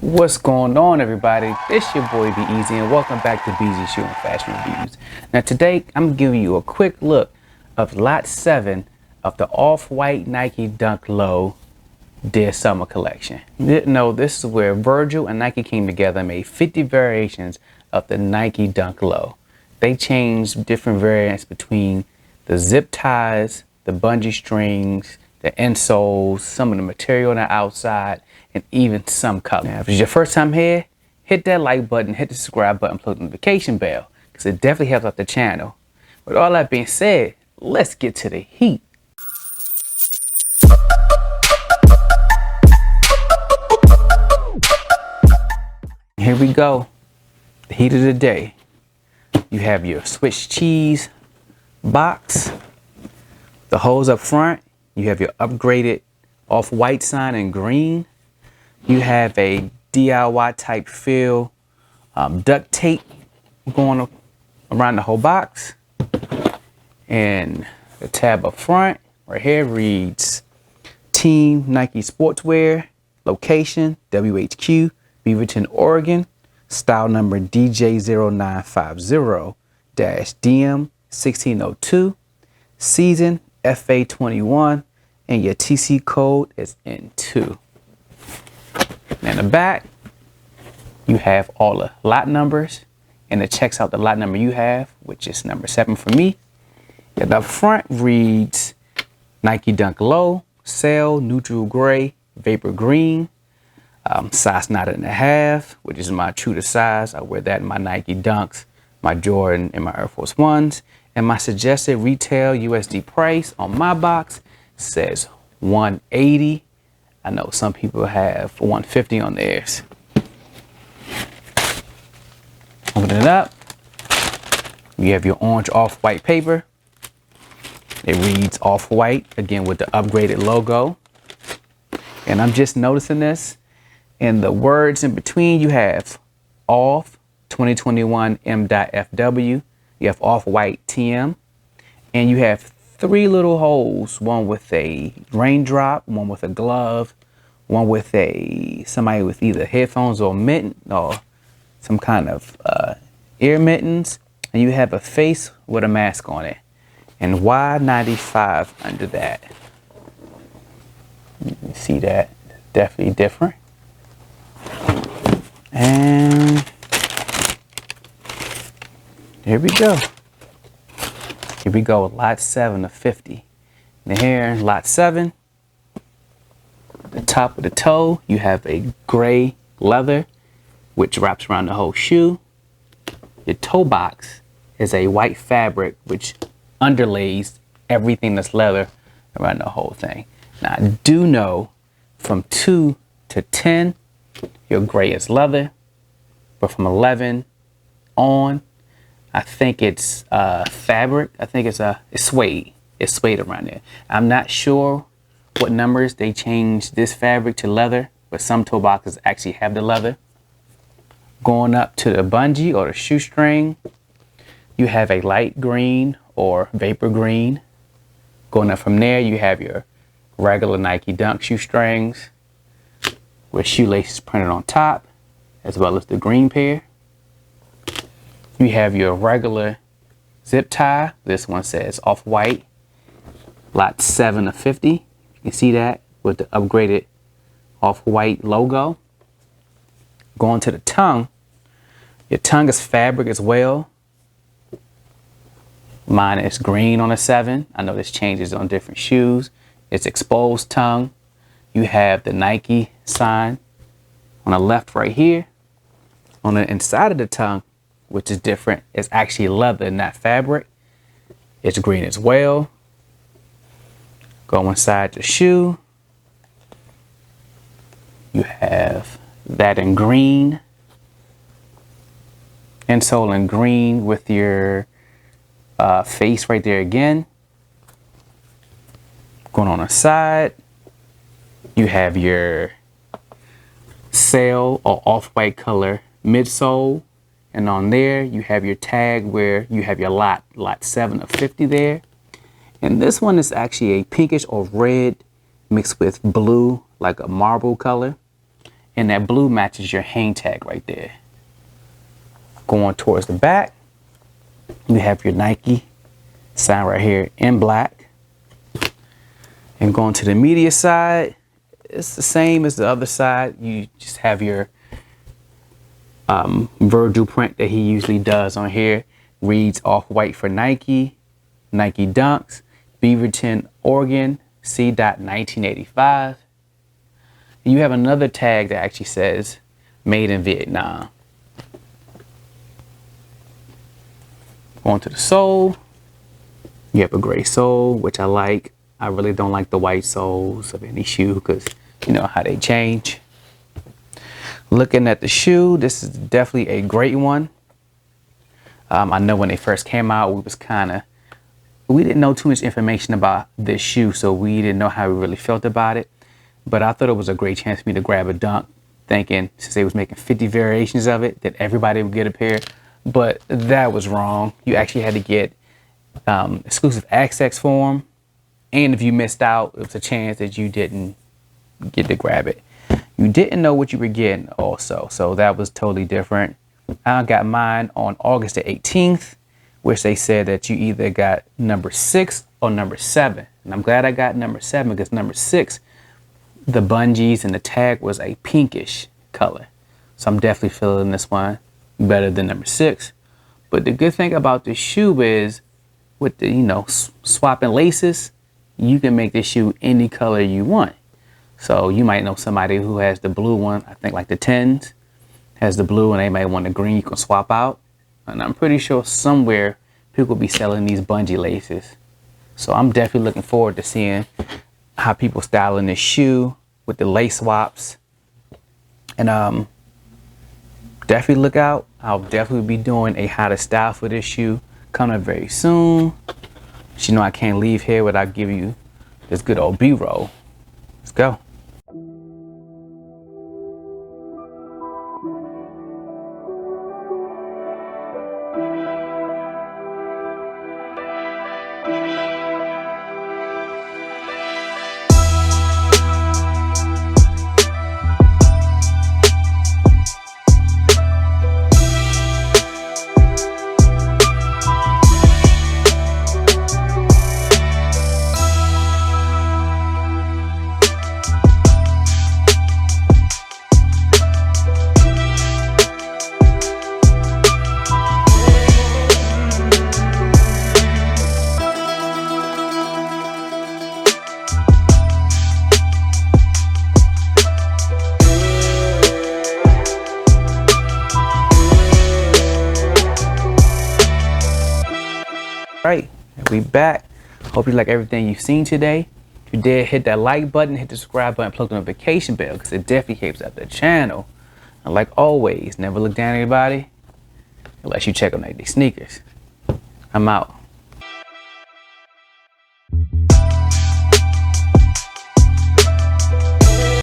What's going on, everybody? It's your boy Be Easy, and welcome back to BZ Shoe and Fashion Reviews. Now today I'm giving you a quick look of Lot 7 of the Off-White Nike Dunk Low Dear Summer collection. No, this is where Virgil and Nike came together and made 50 variations of the Nike Dunk Low. They changed different variants between the zip ties, the bungee strings, the insoles, some of the material on the outside, and even some color. Now, if it's your first time here, hit that like button, hit the subscribe button, click the notification bell, because it definitely helps out the channel. With all that being said, let's get to the heat. Here we go, the heat of the day. You have your Swiss cheese box, the hose up front. You have your upgraded off-white sign in green. You have a DIY type feel duct tape going around the whole box. And the tab up front right here reads Team Nike Sportswear, location WHQ, Beaverton, Oregon, style number DJ0950-DM1602, season FA21, and your TC code is N2. In the back, you have all the lot numbers, and it checks out the lot number you have, which is number 7 for me. And the front reads Nike Dunk Low, Sail, Neutral Gray, Vapor Green, size 9.5, which is my true to size. I wear that in my Nike Dunks, my Jordan, and my Air Force Ones. And my suggested retail USD price on my box says $180. I know some people have $150 on theirs. Open it up. You have your orange off-white paper. It reads off-white, again with the upgraded logo. And I'm just noticing this. In the words in between, you have off 2021 M.FW. You have off-white TM. And you have 3 little holes, one with a raindrop, one with a glove, one with somebody with either headphones or mitten or some kind of ear mittens, and you have a face with a mask on it, and Y95 under that. You can see that, definitely different. And here we go. Here we go, lot 7 of 50. And here, lot 7, the top of the toe, you have a gray leather, which wraps around the whole shoe. Your toe box is a white fabric, which underlays everything that's leather around the whole thing. Now, I do know from 2 to 10, your gray is leather, but from 11 on, I think it's fabric. I think it's suede. It's suede around there. I'm not sure what numbers they changed this fabric to leather, but some toe boxes actually have the leather. Going up to the bungee or the shoestring, you have a light green or vapor green. Going up from there, you have your regular Nike Dunk shoestrings with shoelaces printed on top, as well as the green pair. You have your regular zip tie. This one says off-white, lot 7 of 50. You can see that with the upgraded off-white logo. Going to the tongue, your tongue is fabric as well. Mine is green on a 7. I know this changes on different shoes. It's exposed tongue. You have the Nike sign on the left right here. On the inside of the tongue, which is different, it's actually leather, not fabric. It's green as well. Go inside the shoe. You have that in green. Insole in green with your face right there again. Going on the side, you have your sail or off-white color midsole. And on there, you have your tag where you have your lot 7 of 50 there. And this one is actually a pinkish or red mixed with blue, like a marble color. and that blue matches your hang tag right there. Going towards the back, you have your Nike sign right here in black. And going to the media side, it's the same as the other side. You just have your Virgil print that he usually does on here. Reads off-white for Nike, Nike Dunks, Beaverton, Oregon, C. 1985. And you have another tag that actually says made in Vietnam. Going to the sole, you have a gray sole, which I like. I really don't like the white soles of any shoe because you know how they change. Looking at the shoe, this is definitely a great one. I know when they first came out, we didn't know too much information about this shoe, so we didn't know how we really felt about it. But I thought it was a great chance for me to grab a Dunk, thinking since they was making 50 variations of it, that everybody would get a pair. But that was wrong. You actually had to get exclusive access for them. And if you missed out, it was a chance that you didn't get to grab it. You didn't know what you were getting also, so that was totally different. I got mine on August the 18th, which they said that you either got number 6 or number 7. And I'm glad I got number 7 because number 6, the bungees and the tag was a pinkish color. So I'm definitely feeling this one better than number 6. But the good thing about this shoe is with the, swapping laces, you can make this shoe any color you want. So you might know somebody who has the blue one, I think like the 10s, has the blue and they might want the green, you can swap out. And I'm pretty sure somewhere people will be selling these bungee laces. So I'm definitely looking forward to seeing how people styling this shoe with the lace swaps. And definitely look out. I'll definitely be doing a how to style for this shoe coming very soon. But you know I can't leave here without giving you this good old B-roll. Let's go. Right, we back. Hope you like everything you've seen today. If you did, hit that like button, hit the subscribe button, plug the notification bell because it definitely helps out the channel. And like always, never look down at anybody unless you check on their sneakers. I'm out.